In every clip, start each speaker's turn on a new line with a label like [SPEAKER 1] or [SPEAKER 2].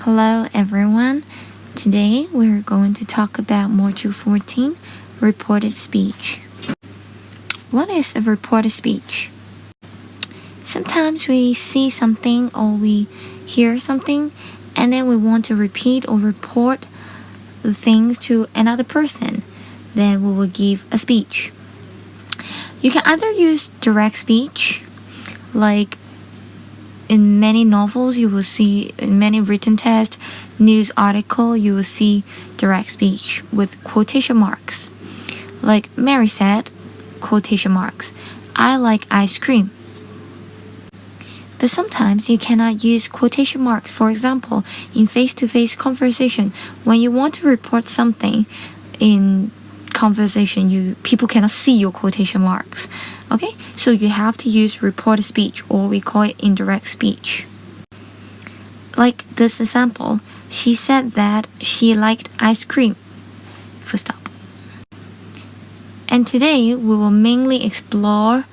[SPEAKER 1] Hello everyone. Today we're going to talk about Module 14, Reported Speech. What is a reported speech? Sometimes we see something or we hear something and then we want to repeat or report the things to another person. Then we will give a speech. You can either use direct speech, like in many novels you will see, in many written text, news article, you will see direct speech with quotation marks. Like Mary said, quotation marks, I like ice cream. But sometimes you cannot use quotation marks. For example, in face-to-face conversation, when you want to report something in conversation, people cannot see your quotation marks. Okay, so you have to use reported speech, or we call it indirect speech. Like this example, she said that she liked ice cream. Full stop. And today we will mainly explore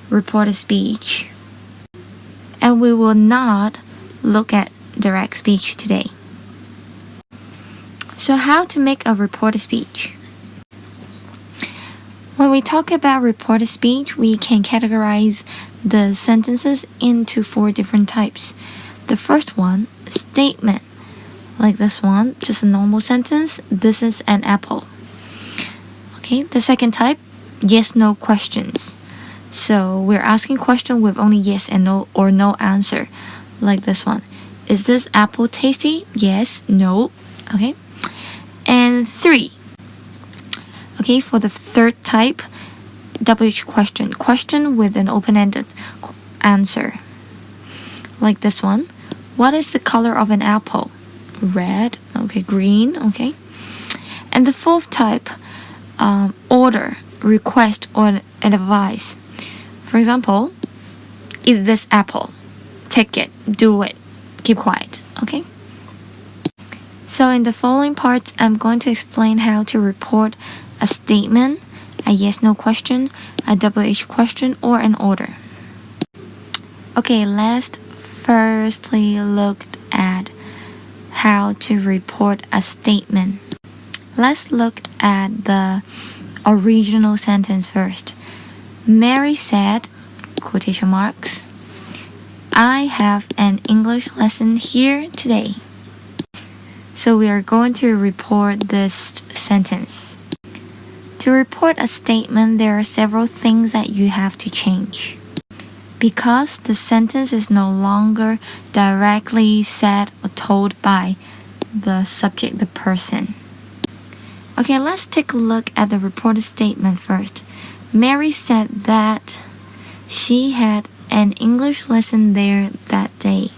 [SPEAKER 1] reported speech, and we will not look at direct speech today. So how to make a reported speech? When we talk about reported speech, we can categorize the sentences into 4 different types. The first one, statement. Like this one, just a normal sentence, this is an apple. Okay, the second type, yes-no questions. So we're asking question with only yes and no or no answer. Like this one, is this apple tasty? Yes, no. Okay. And 3. Okay, for the third type, WH question. Question with an open-ended answer. Like this one. What is the color of an apple? Red. Okay, green. Okay. And the fourth type, order, request, or an advice. For example, eat this apple. Take it. Do it. Keep quiet. Okay. So in the following parts, I'm going to explain how to report a statement, a yes-no question, a WH question, or an order. Okay, let's firstly look at how to report a statement. Let's look at the original sentence first. Mary said, quotation marks, I have an English lesson here today. So we are going to report this sentence. To report a statement, there are several things that you have to change, because the sentence is no longer directly said or told by the subject, the person. Okay, let's take a look at the reported statement first. Mary said that she had an English lesson there that day.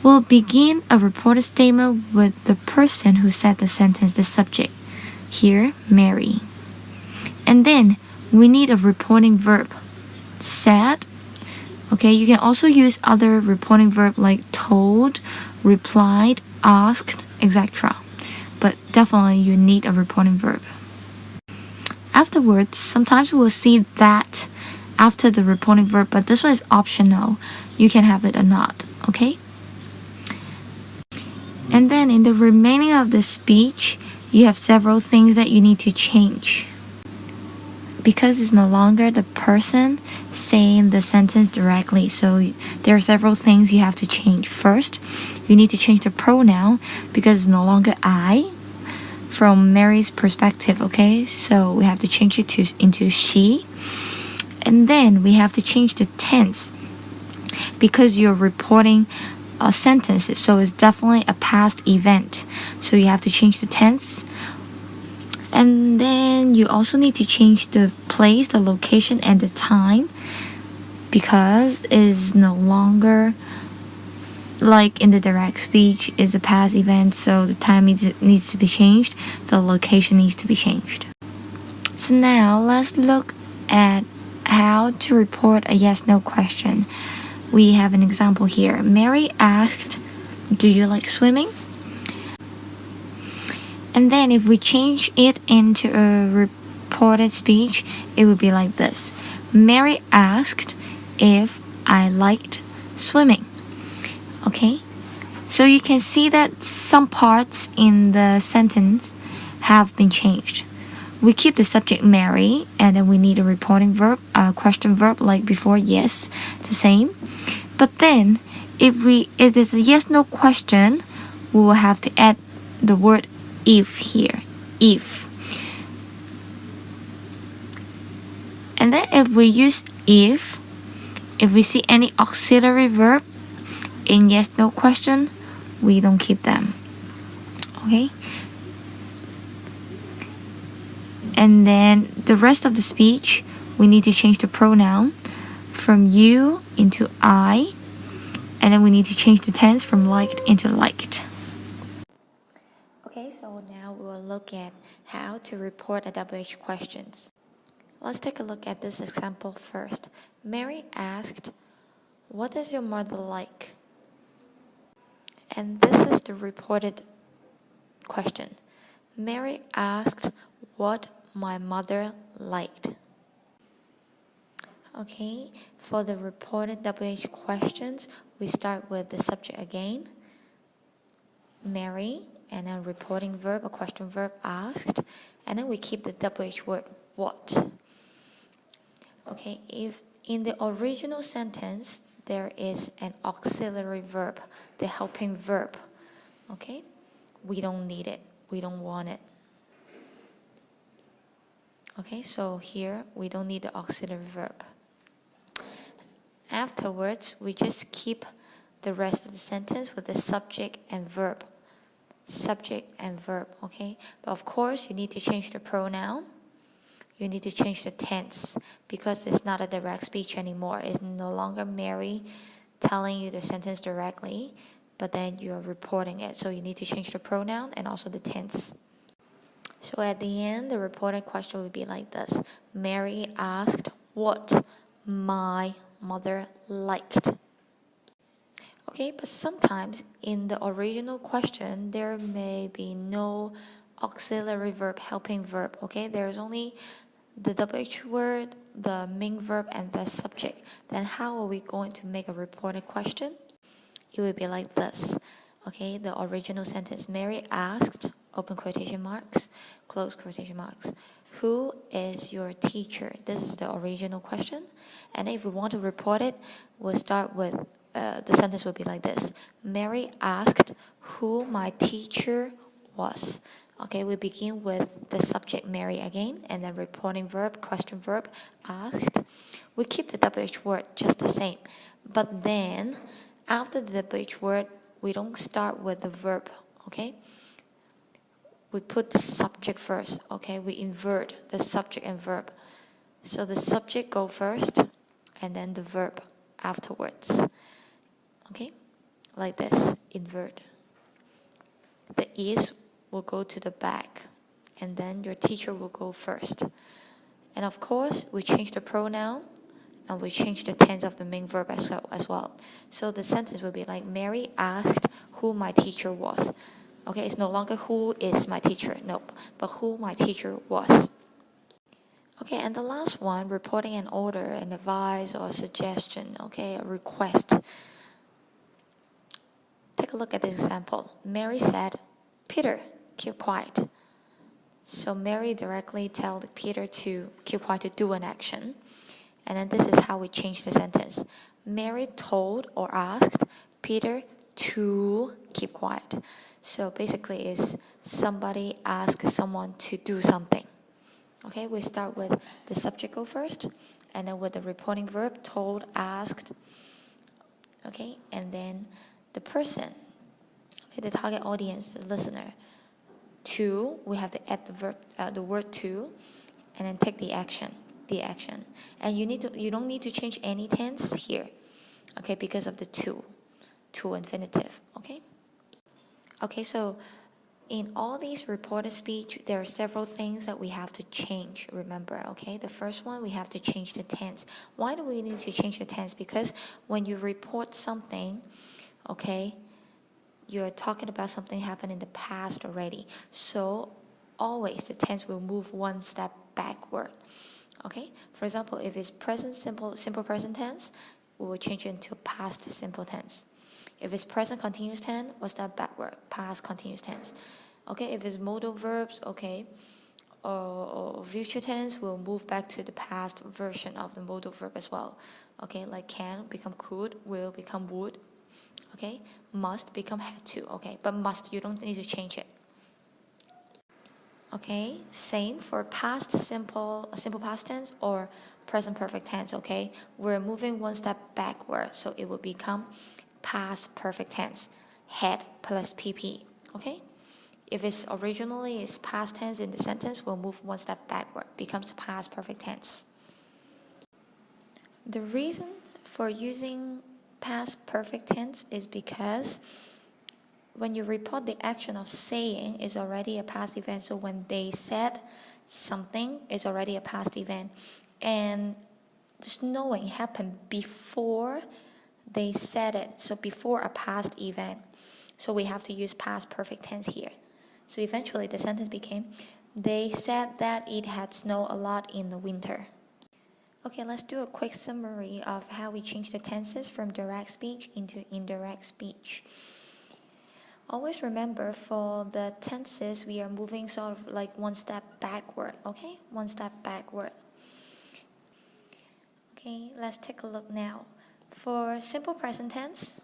[SPEAKER 1] We'll begin a reported statement with the person who said the sentence, the subject. Here, Mary. And then we need a reporting verb. Said. Okay, you can also use other reporting verb like told, replied, asked, etc. But definitely you need a reporting verb. Afterwards, sometimes we'll see that after the reporting verb, but this one is optional. You can have it or not, okay? And then in the remaining of the speech, you have several things that you need to change. Because it's no longer the person saying the sentence directly, so there are several things you have to change. First, you need to change the pronoun because it's no longer I from Mary's perspective, okay? So we have to change it into she. And then we have to change the tense because you're reporting a sentence, so it's definitely a past event. So you have to change the tense. And then you also need to change the place, the location, and the time, because it is no longer like in the direct speech is a past event, so the time needs to be changed, the location needs to be changed. So now let's look at how to report a yes-no question. We have an example here. Mary asked, do you like swimming? And then if we change it into a reported speech, it would be like this. Mary asked if I liked swimming. Okay, So you can see that some parts in the sentence have been changed. We keep the subject Mary, and then we need a reporting verb, question verb like before, yes, the same. But then, if it's a yes/no question, we will have to add the word if here, if. And then if we use if we see any auxiliary verb in yes/no question, we don't keep them. Okay? And then the rest of the speech, we need to change the pronoun from you into I, and then we need to change the tense from liked into liked. Okay, so now we'll look at how to report a WH questions. Let's take a look at this example first. Mary asked, "What is your mother like?" And this is the reported question. Mary asked what my mother liked. Okay, for the reported WH questions, we start with the subject again, Mary, and then reporting verb, a question verb asked, and then we keep the WH word what. Okay, if in the original sentence there is an auxiliary verb, the helping verb, okay, we don't need it, we don't want it. Okay, so here we don't need the auxiliary verb. Afterwards, we just keep the rest of the sentence with the subject and verb. Subject and verb, okay? But of course, you need to change the pronoun. You need to change the tense because it's not a direct speech anymore. It's no longer Mary telling you the sentence directly, but then you're reporting it. So you need to change the pronoun and also the tense. So at the end, the reported question would be like this. Mary asked what my mother liked. Okay, but sometimes in the original question, there may be no auxiliary verb, helping verb, okay? There's only the WH word, the main verb, and the subject. Then how are we going to make a reported question? It would be like this. Okay, the original sentence, Mary asked, open quotation marks, close quotation marks, who is your teacher? This is the original question. And if we want to report it, we'll start with, the sentence will be like this. Mary asked who my teacher was. Okay, we begin with the subject Mary again, and then reporting verb, question verb, asked. We keep the WH word just the same. But then, after the WH word, we don't start with the verb, okay? We put the subject first, okay? We invert the subject and verb. So the subject go first, and then the verb afterwards. Okay? Like this, invert. The is will go to the back, and then your teacher will go first. And of course, we change the pronoun, and we change the tense of the main verb as well. So the sentence will be like, Mary asked who my teacher was. Okay, it's no longer who is my teacher, nope, but who my teacher was. Okay, and the last one, reporting an order, an advice, or a suggestion, okay, a request. Take a look at this example. Mary said, Peter, keep quiet. So Mary directly told Peter to keep quiet, to do an action. And then this is how we change the sentence. Mary told or asked Peter to keep quiet. So basically is somebody asks someone to do something. Okay, we start with the subject go first, and then with the reporting verb, told, asked. Okay, and then the person, okay, the target audience, the listener. To, we have to add the verb, the word to, and then take the action. And you don't need to change any tense here, okay, because of the to infinitive, okay, so in all these reported speech, there are several things that we have to change, remember, okay? The first one, we have to change the tense. Why do we need to change the tense? Because when you report something, okay, you're talking about something happened in the past already, so always the tense will move one step backward. Okay, for example, if it's present simple present tense, we will change it into past simple tense. If it's present continuous tense, one step backward, past continuous tense. Okay, if it's modal verbs, okay, or future tense, we'll move back to the past version of the modal verb as well. Okay, like can become could, will become would. Okay, must become had to. Okay, but must, you don't need to change it. Okay, same for past simple past tense or present perfect tense. Okay, we're moving one step backward, so it will become past perfect tense, had plus pp. Okay, if it's originally is past tense in the sentence, we'll move one step backward, becomes past perfect tense. The reason for using past perfect tense is because when you report the action of saying is already a past event, so when they said something is already a past event, and just knowing happened before they said it, so before a past event, so we have to use past perfect tense here. So eventually the sentence became, they said that it had snowed a lot in the winter. Okay, let's do a quick summary of how we change the tenses from direct speech into indirect speech. Always remember, for the tenses, we are moving sort of like one step backward, okay? One step backward. Okay, let's take a look now. For simple present tense,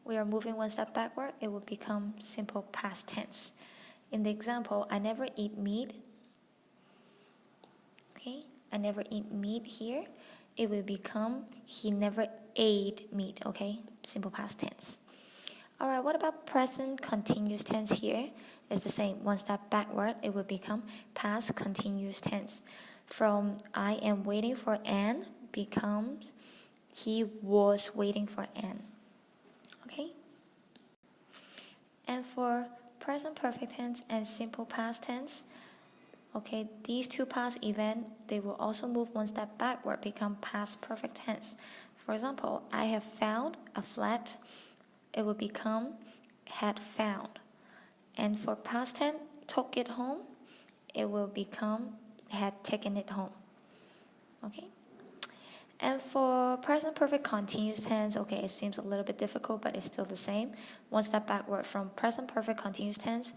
[SPEAKER 1] we are moving one step backward, it will become simple past tense. In the example, I never eat meat. Okay, I never eat meat here. It will become he never ate meat, okay? Simple past tense. Alright, what about present continuous tense here? It's the same, one step backward, it will become past continuous tense. From I am waiting for Anne becomes he was waiting for Anne. Okay? And for present perfect tense and simple past tense, okay, these two past events, they will also move one step backward, become past perfect tense. For example, I have found a flat, it will become had found. And for past tense, took it home, it will become had taken it home. Okay? And for present perfect continuous tense, okay, it seems a little bit difficult, but it's still the same. One step backward, from present perfect continuous tense,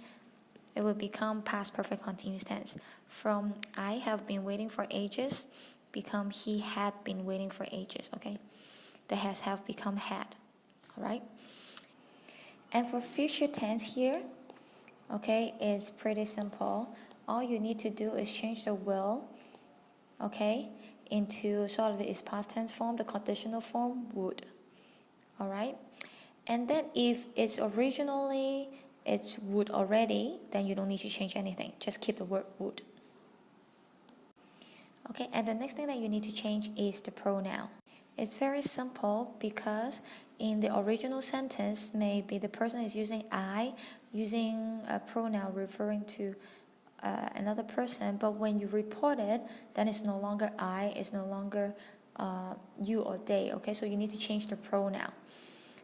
[SPEAKER 1] it will become past perfect continuous tense. From I have been waiting for ages, become he had been waiting for ages, okay? The has have become had, all right? And for future tense here, okay, it's pretty simple. All you need to do is change the will, okay, into sort of its past tense form, the conditional form, would. All right? And then if it's originally it's would already, then you don't need to change anything. Just keep the word would. Okay, and the next thing that you need to change is the pronoun. It's very simple because in the original sentence, maybe the person is using I, using a pronoun referring to another person, but when you report it, then it's no longer I, it's no longer you or they, okay? So you need to change the pronoun.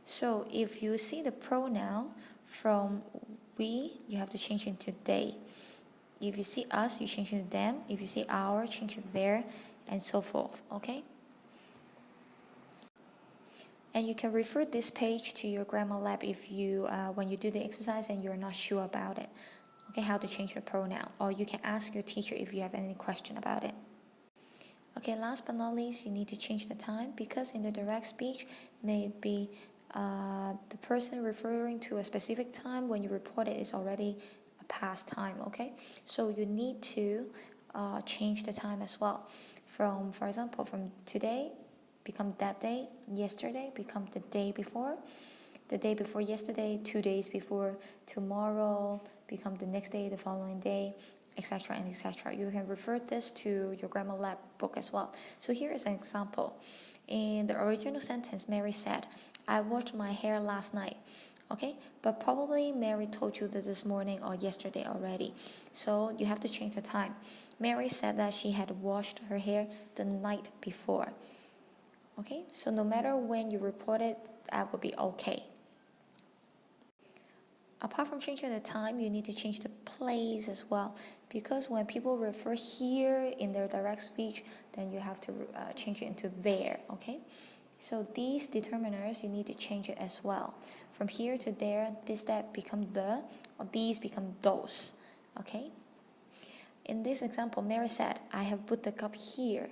[SPEAKER 1] So if you see the pronoun from we, you have to change it to they. If you see us, you change it to them. If you see our, change it to their, and so forth, okay? And you can refer this page to your grammar lab if you, when you do the exercise and you're not sure about it. Okay, how to change your pronoun, or you can ask your teacher if you have any question about it. Okay, last but not least, you need to change the time, because in the direct speech, maybe the person referring to a specific time when you report it is already a past time, okay? So you need to change the time as well. From, for example, from today, become that day, yesterday, become the day before yesterday, 2 days before, tomorrow, become the next day, the following day, etc. and etc. You can refer this to your grammar lab book as well. So here is an example. In the original sentence, Mary said, I washed my hair last night. Okay, but probably Mary told you this morning or yesterday already. So you have to change the time. Mary said that she had washed her hair the night before. Okay, so no matter when you report it, that will be okay. Apart from changing the time, you need to change the place as well, because when people refer here in their direct speech, then you have to change it into there, okay? So these determiners, you need to change it as well. From here to there, this that become the, or these become those. Okay? In this example, Mary said, I have put the cup here.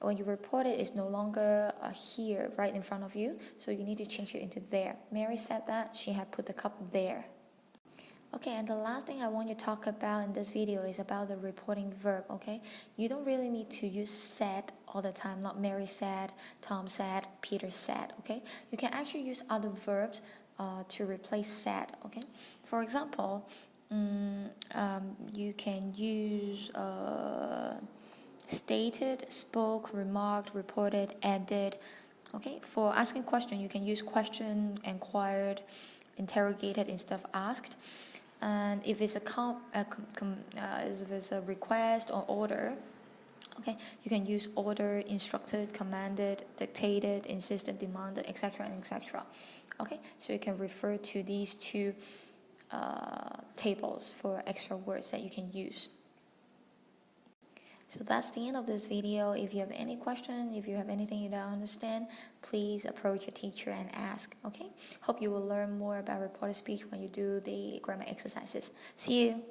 [SPEAKER 1] When you report it, it's no longer here, right in front of you. So you need to change it into there. Mary said that she had put the cup there. Okay, and the last thing I want you to talk about in this video is about the reporting verb, okay? You don't really need to use said all the time, not Mary said, Tom said, Peter said, okay? You can actually use other verbs to replace said, okay? For example, you can use stated, spoke, remarked, reported, ended. Okay, for asking question, you can use question, inquired, interrogated instead of asked. And if it's if it's a request or order, okay, you can use order, instructed, commanded, dictated, insisted, demanded, etc. and etc. Okay, so you can refer to these two tables for extra words that you can use. So that's the end of this video. If you have any question, if you have anything you don't understand, please approach your teacher and ask, okay? Hope you will learn more about reported speech when you do the grammar exercises. See you!